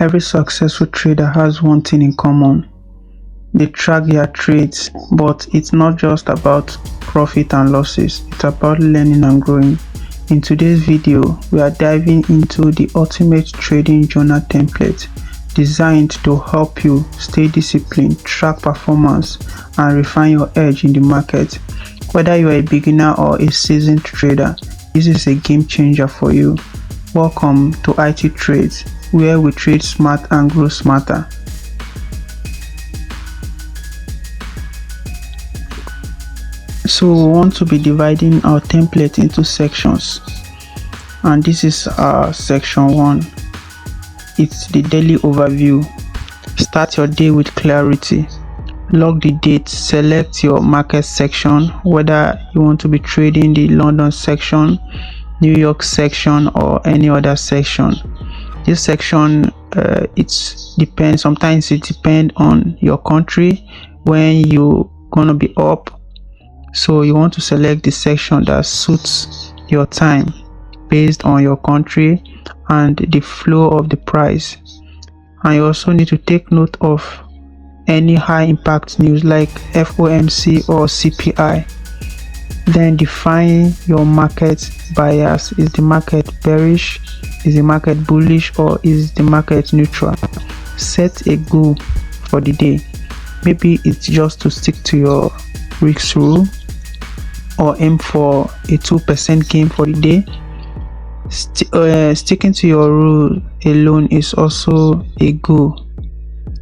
Every successful trader has one thing in common. They track their trades, but it's not just about profit and losses, it's about learning and growing. In today's video, we are diving into the ultimate trading journal template designed to help you stay disciplined, track performance, and refine your edge in the market. Whether you are a beginner or a seasoned trader, this is a game changer for you. Welcome to IT Trades, where we trade smart and grow smarter. So we want to be dividing our template into sections, and this is our section 1. It's the daily overview. Start your day with clarity. Log the date. Select your market section, whether you want to be trading the London section, New York section, or any other section. This section sometimes it depends on your country when you're gonna be up. So you want to select the section that suits your time based on your country and the flow of the price. And you also need to take note of any high impact news like FOMC or CPI. Then define your market bias. Is the market bearish? Is the market bullish? Or is the market neutral? Set a goal for the day. Maybe it's just to stick to your risk rule, or aim for a 2% gain for the day. Sticking to your rule alone is also a goal.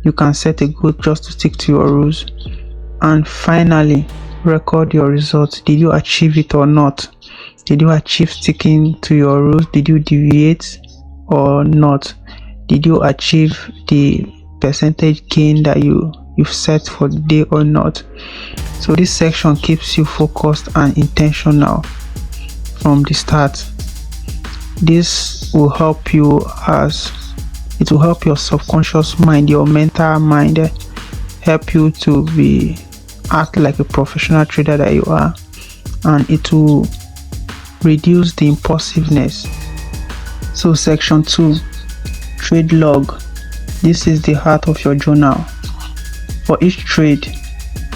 You can set a goal just to stick to your rules. And finally, record your results. Did you achieve it or not? Did you achieve sticking to your rules? Did you deviate or not? Did you achieve the percentage gain that you've set for the day or not? So this section keeps you focused and intentional from the start. This will help you it will help your subconscious mind, your mental mind, help you to act like a professional trader that you are, and it will reduce the impulsiveness. So section 2, trade log. This is the heart of your journal. For each trade,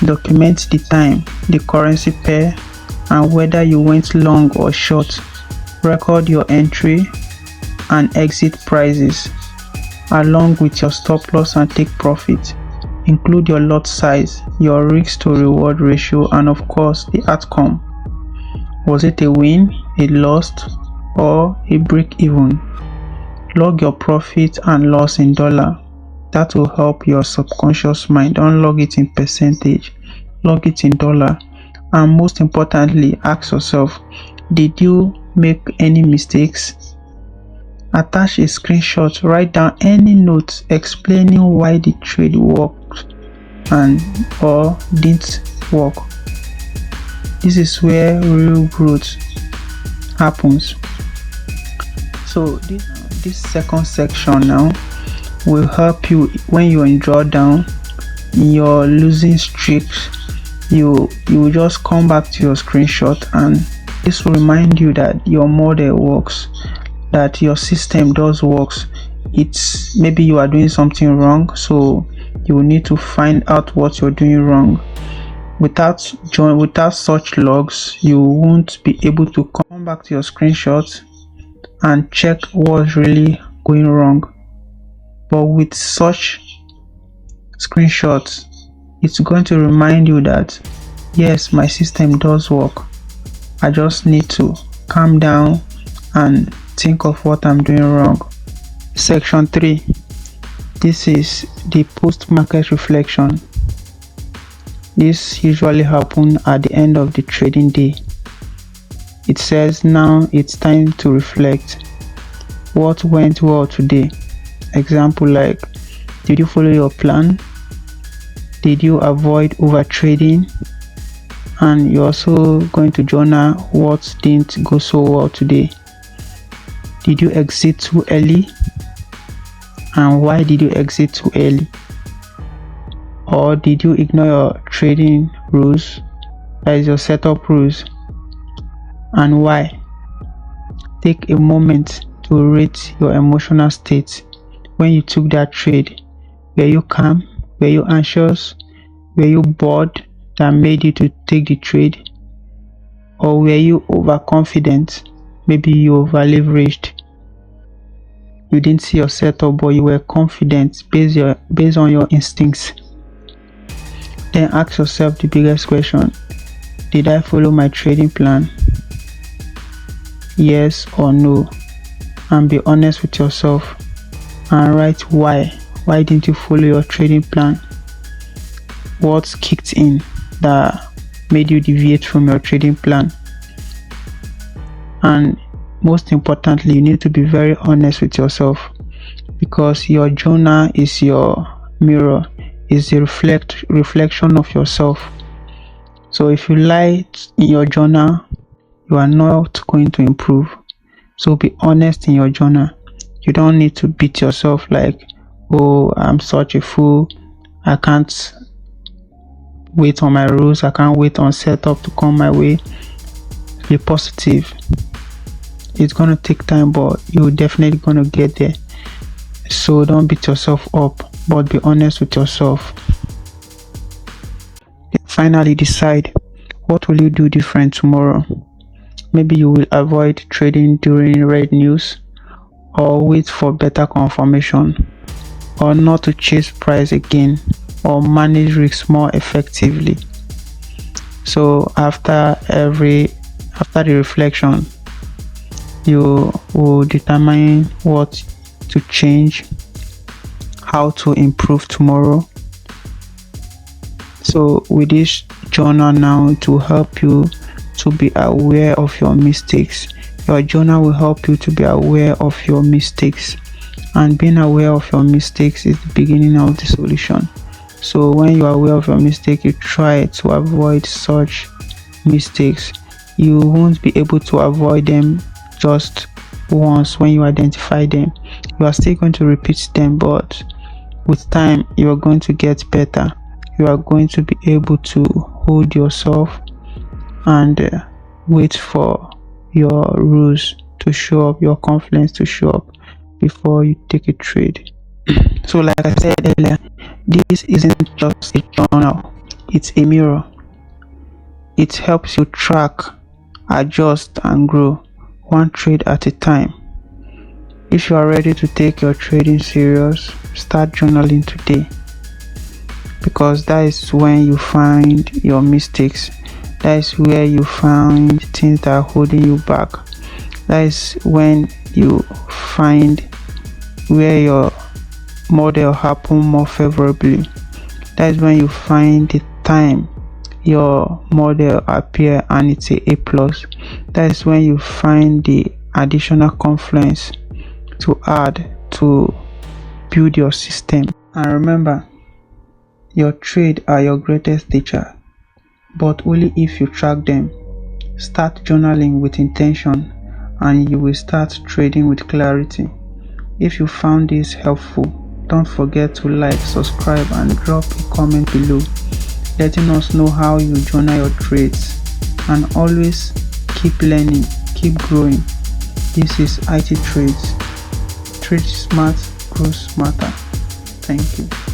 document the time, the currency pair, and whether you went long or short. Record your entry and exit prices along with your stop loss and take profit. Include your lot size, your risk to reward ratio, and of course the outcome. Was it a win, a loss, or a break even? Log your profit and loss in dollar. That will help your subconscious mind. Don't log it in percentage, log it in dollar. And most importantly, ask yourself, did you make any mistakes? Attach a screenshot, write down any notes explaining why the trade worked or didn't work. This is where real growth happens. So this second section now will help you when you're in drawdown, in your losing streaks. You will just come back to your screenshot, and this will remind you that your model works, that your system does works. It's maybe you are doing something wrong, so you will need to find out what you're doing wrong. Without such logs, you won't be able to come back to your screenshot and check what's really going wrong. But with such screenshots, it's going to remind you that yes, my system does work. I just need to calm down and think of what I'm doing wrong. Section 3. This is the post-market reflection. This usually happens at the end of the trading day. It says now it's time to reflect. What went well today? Example like, did you follow your plan? Did you avoid over trading? And you're also going to journal what didn't go so well today. Did you exit too early? And why did you exit too early? Or did you ignore your trading rules, that is your setup rules, and why? Take a moment to rate your emotional state. when you took that trade? Were you calm? Were you anxious? Were you bored that made you to take the trade? Or were you overconfident? Maybe you over leveraged. You didn't see your setup, but you were confident based on your instincts. Then ask yourself the biggest question: did I follow my trading plan? Yes or no? And be honest with yourself and write why. Why didn't you follow your trading plan? What kicked in that made you deviate from your trading plan? And most importantly, you need to be very honest with yourself, because your journal is your mirror, is the reflection of yourself. So if you lie in your journal, you are not going to improve. So be honest in your journal. You don't need to beat yourself like, oh, I'm such a fool, I can't wait on my rules, I can't wait on setup to come my way. Be positive. It's gonna take time, but you're definitely gonna get there. So don't beat yourself up, but be honest with yourself. Finally, decide, what will you do different tomorrow? Maybe you will avoid trading during red news, or wait for better confirmation, or not to chase price again, or manage risks more effectively. So after the reflection, you will determine what to change, how to improve tomorrow. So with this journal now, to help you to be aware of your mistakes. Your journal will help you to be aware of your mistakes, and being aware of your mistakes is the beginning of the solution. So when you are aware of your mistake, you try to avoid such mistakes. You won't be able to avoid them just once. When you identify them, you are still going to repeat them, but with time you are going to get better. You are going to be able to hold yourself and wait for your rules to show up, your confidence to show up before you take a trade. So like I said earlier, this isn't just a journal, it's a mirror. It helps you track, adjust and grow, one trade at a time. If you are ready to take your trading serious, start journaling today, because that is when you find your mistakes. That is where you find things that are holding you back. That is when you find where your model happen more favorably. That is when you find the time your model appear and it's a plus. That is when you find the additional confluence to add to build your system. And remember, your trade are your greatest teacher, but only if you track them. Start journaling with intention and you will start trading with clarity. If you found this helpful, don't forget to like, subscribe and drop a comment below, letting us know how you journal your trades. And always keep learning, keep growing. This is IT Trades. Trade smart, grow smarter. Thank you.